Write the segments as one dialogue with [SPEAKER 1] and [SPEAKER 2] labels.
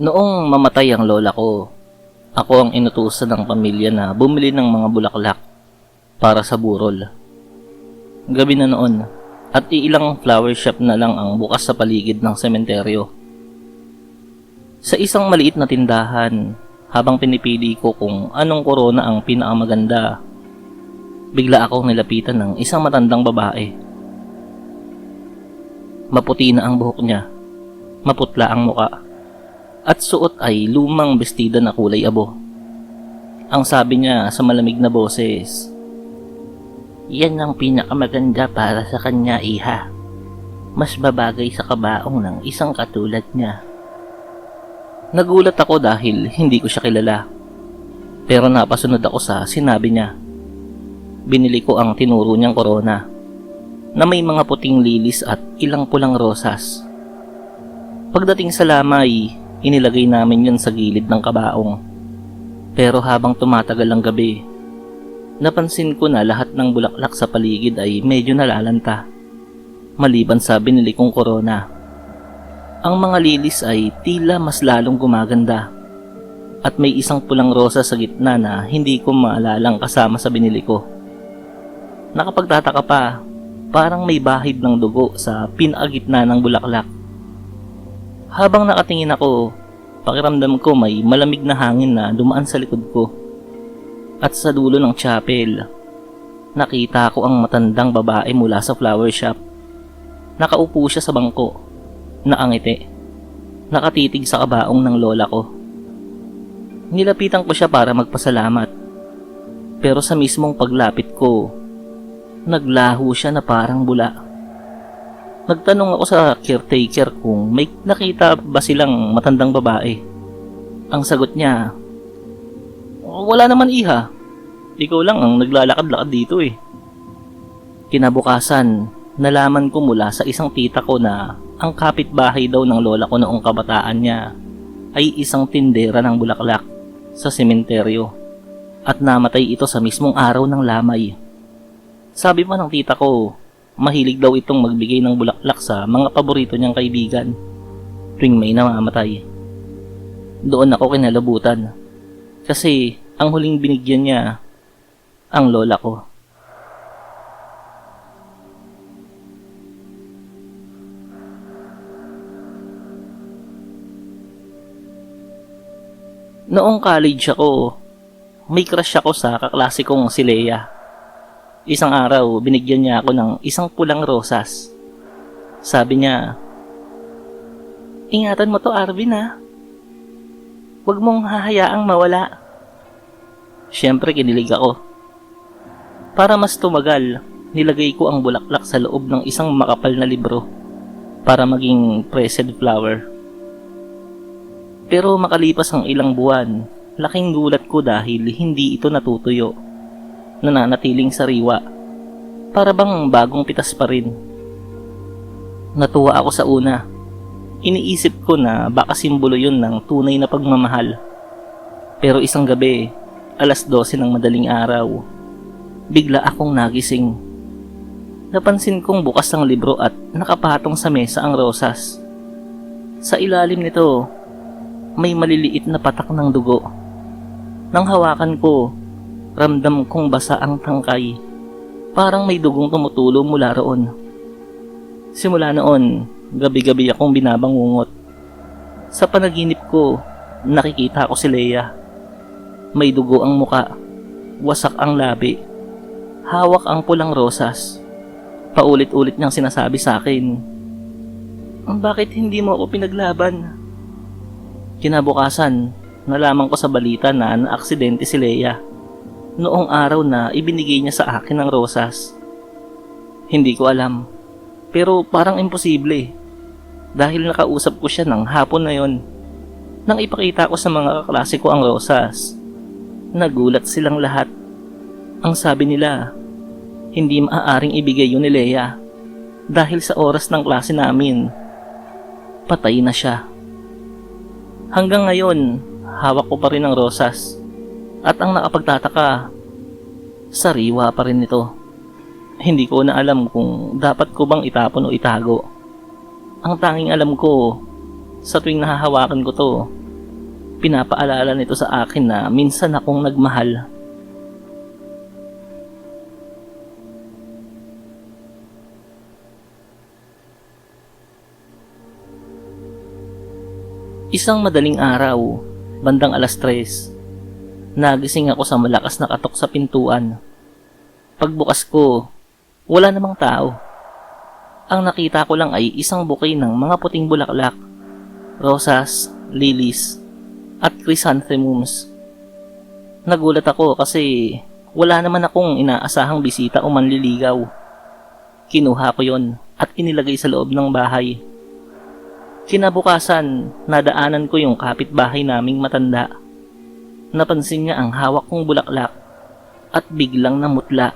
[SPEAKER 1] Noong mamatay ang lola ko, ako ang inutusan ng pamilya na bumili ng mga bulaklak para sa burol. Gabi na noon at iilang flower shop na lang ang bukas sa paligid ng sementeryo. Sa isang maliit na tindahan, habang pinipili ko kung anong korona ang pinakamaganda, bigla akong nilapitan ng isang matandang babae. Maputi na ang buhok niya, maputla ang muka, at suot ay lumang bestida na kulay abo. Ang sabi niya sa malamig na boses, "Yan ang pinakamaganda para sa kanya, iha. Mas babagay sa kabaong ng isang katulad niya." Nagulat ako dahil hindi ko siya kilala. Pero napasunod ako sa sinabi niya. Binili ko ang tinuro niyang korona na may mga puting lilis at ilang pulang rosas. Pagdating sa lamay, inilagay namin yun sa gilid ng kabaong. Pero habang tumatagal ang gabi, napansin ko na lahat ng bulaklak sa paligid ay medyo nalalanta, maliban sa binili kong korona. Ang mga lilis ay tila mas lalong gumaganda at may isang pulang rosa sa gitna na hindi ko maalalang kasama sa binili ko. Nakapagtataka pa, parang may bahid ng dugo sa pinakagitna ng bulaklak. Habang nakatingin ako, pakiramdam ko may malamig na hangin na dumaan sa likod ko. At sa dulo ng chapel, nakita ko ang matandang babae mula sa flower shop. Nakaupo siya sa bangko, nakangiti, nakatitig sa kabaong ng lola ko. Nilapitan ko siya para magpasalamat, pero sa mismong paglapit ko, naglaho siya na parang bula. Nagtanong ako sa caretaker kung may nakita ba silang matandang babae. Ang sagot niya, "Wala naman, iha. Ikaw lang ang naglalakad-lakad dito eh." Kinabukasan, nalaman ko mula sa isang tita ko na ang kapitbahay daw ng lola ko noong kabataan niya ay isang tindera ng bulaklak sa sementeryo at namatay ito sa mismong araw ng lamay. Sabi pa ng tita ko, mahilig daw itong magbigay ng bulaklak sa mga paborito niyang kaibigan tuwing may namamatay. Doon ako kinalabutan kasi ang huling binigyan niya ang lola ko. Noong college ako, may crush ako sa kaklase kong si Leia. Isang araw, binigyan niya ako ng isang pulang rosas. Sabi niya, "Ingatan mo to, Arvin, ha? Huwag mong hahayaang mawala." Siyempre, kinilig ako. Para mas tumagal, nilagay ko ang bulaklak sa loob ng isang makapal na libro para maging pressed flower. Pero makalipas ang ilang buwan, laking gulat ko dahil hindi ito natutuyo. Nananatiling sariwa, para bang bagong pitas pa rin. Natuwa ako sa una. Iniisip ko na baka simbolo yun ng tunay na pagmamahal. Pero isang gabi, 12:00 ng madaling araw, bigla akong nagising. Napansin kong bukas ang libro at nakapatong sa mesa ang rosas. Sa ilalim nito, may maliliit na patak ng dugo. Nang hawakan ko, ramdam kong basa ang tangkay. Parang may dugong tumutulo mula roon. Simula noon, gabi-gabi akong binabangungot. Sa panaginip ko, nakikita ko si Leia. May dugo ang muka, wasak ang labi, hawak ang pulang rosas. Paulit-ulit niyang sinasabi sa akin, "Bakit hindi mo ako pinaglaban?" Kinabukasan, nalaman ko sa balita na naaksidente si Leia noong araw na ibinigay niya sa akin ang rosas. Hindi ko alam, pero parang imposible dahil nakausap ko siya ng hapon na yon. Nang ipakita ko sa mga kaklase ko ang rosas, nagulat silang lahat. Ang sabi nila, hindi maaaring ibigay yun ni Leia dahil sa oras ng klase namin, patay na siya. Hanggang ngayon, hawak ko pa rin ang rosas. At ang nakapagtataka, sariwa pa rin ito. Hindi ko na alam kung dapat ko bang itapon o itago. Ang tanging alam ko, sa tuwing nahahawakan ko to, Pinapaalala nito sa akin na minsan akong nagmahal. Isang madaling araw, bandang 3:00, nagising ako sa malakas na katok sa pintuan. Pagbukas ko, wala namang tao. Ang nakita ko lang ay isang bouquet ng mga puting bulaklak, rosas, lilies, at chrysanthemums. Nagulat ako kasi wala naman akong inaasahang bisita o manliligaw. Kinuha ko yon at inilagay sa loob ng bahay. Kinabukasan, nadaanan ko yung kapitbahay naming matanda. Napansin niya ang hawak kong bulaklak at biglang namutla.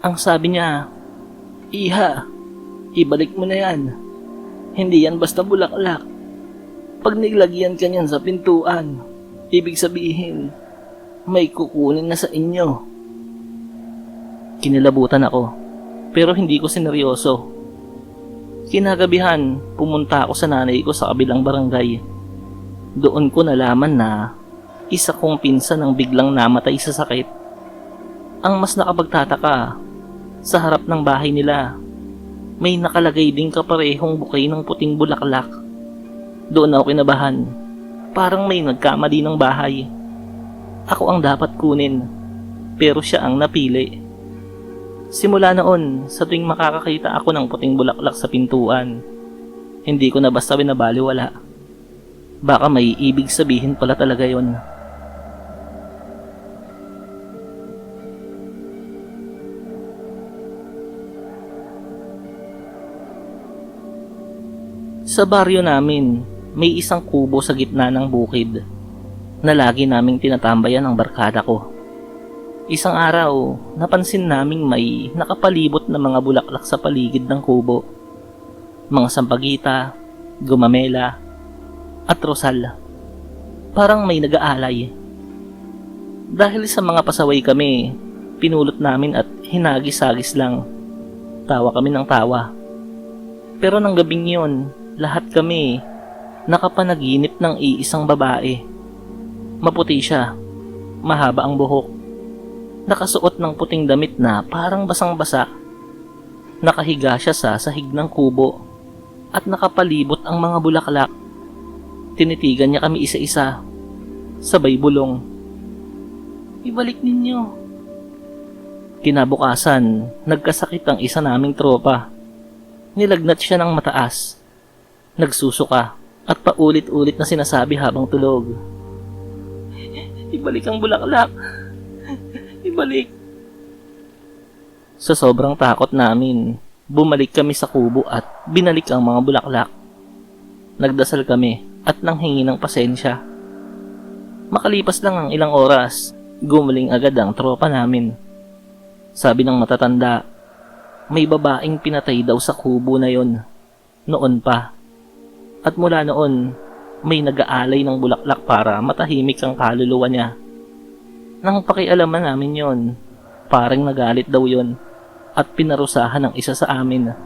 [SPEAKER 1] Ang sabi niya, "Iha, ibalik mo na yan. Hindi yan basta bulaklak. Pag niglagyan ka niyan sa pintuan, ibig sabihin, may kukunin na sa inyo." Kinilabutan ako, pero hindi ko sineryoso. Kinagabihan, pumunta ako sa nanay ko sa kabilang barangay. Doon ko nalaman na isa kong pinsan ang biglang namatay sa sakit. Ang mas nakapagtataka, sa harap ng bahay nila, may nakalagay ding kaparehong bouquet ng puting bulaklak. Doon ako kinabahan. Parang may nagkamali ng bahay. Ako ang dapat kunin, pero siya ang napili. Simula noon, sa tuwing makakakita ako ng puting bulaklak sa pintuan, hindi ko na basta binabaliwala. Baka may ibig sabihin pala talaga yon. Sa baryo namin, may isang kubo sa gitna ng bukid na lagi naming tinatambayan ang barkada ko. Isang araw, napansin naming may nakapalibot na mga bulaklak sa paligid ng kubo. Mga sampagita, gumamela, at rosal. Parang may nag-aalay. Dahil sa mga pasaway kami, pinulot namin at hinagis-hagis lang. Tawa kami ng tawa. Pero nang gabing yon, lahat kami nakapanaginip ng iisang babae. Maputi siya, mahaba ang buhok, nakasuot ng puting damit na parang basang-basa. Nakahiga siya sa sahig ng kubo at nakapalibot ang mga bulaklak. Tinitigan niya kami isa-isa, sabay bulong, "Ibalik ninyo." Kinabukasan, nagkasakit ang isa naming tropa. Nilagnat siya ng mataas. Nagsusuka at paulit-ulit na sinasabi habang tulog, "Ibalik ang bulaklak. Ibalik." Sa sobrang takot namin, bumalik kami sa kubo at binalik ang mga bulaklak. Nagdasal kami at nanghingi ng pasensya. Makalipas lang ang ilang oras, gumaling agad ang tropa namin. Sabi ng matatanda, may babaeng pinatay daw sa kubo na yon, noon pa. At mula noon, may nag-aalay ng bulaklak para matahimik ang kaluluwa niya. Nang pakialaman namin yon, parang nagalit daw yon at pinarusahan ng isa sa amin.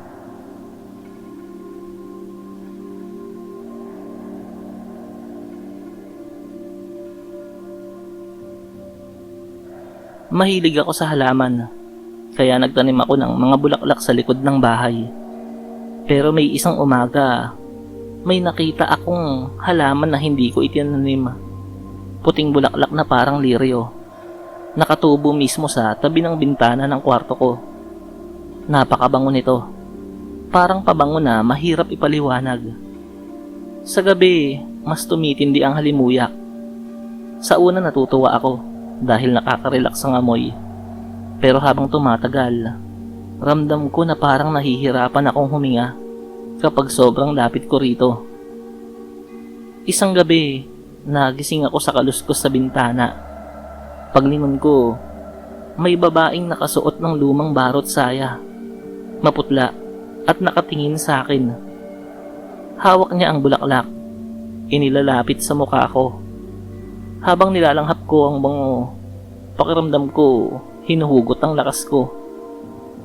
[SPEAKER 1] Mahilig ako sa halaman, kaya nagtanim ako ng mga bulaklak sa likod ng bahay. Pero may isang umaga, may nakita akong halaman na hindi ko itinanim. Puting bulaklak na parang liryo. Nakatubo mismo sa tabi ng bintana ng kwarto ko. Napakabango nito. Parang pabango na mahirap ipaliwanag. Sa gabi, mas tumitindi ang halimuyak. Sa una natutuwa ako dahil nakaka-relax ang amoy. Pero habang tumatagal, ramdam ko na parang nahihirapan akong huminga kapag sobrang lapit ko rito. Isang gabi, nagising ako sa kaluskos sa bintana. Paglingon ko, may babaeng nakasuot ng lumang barot saya, maputla at nakatingin sa akin. Hawak niya ang bulaklak, inilalapit sa mukha ko. Habang nilalanghap ko ang bango, pakiramdam ko, hinuhugot ang lakas ko.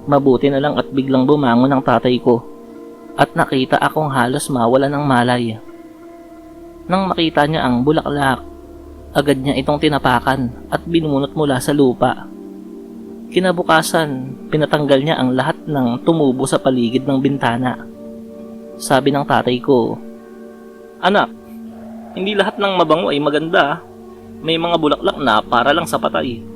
[SPEAKER 1] Mabuti na lang at biglang bumangon ang tatay ko at nakita akong halos mawala ng malay. Nang makita niya ang bulaklak, agad niya itong tinapakan at binunot mula sa lupa. Kinabukasan, pinatanggal niya ang lahat ng tumubo sa paligid ng bintana. Sabi ng tatay ko, "Anak, hindi lahat ng mabango ay maganda. May mga bulaklak na para lang sa patay."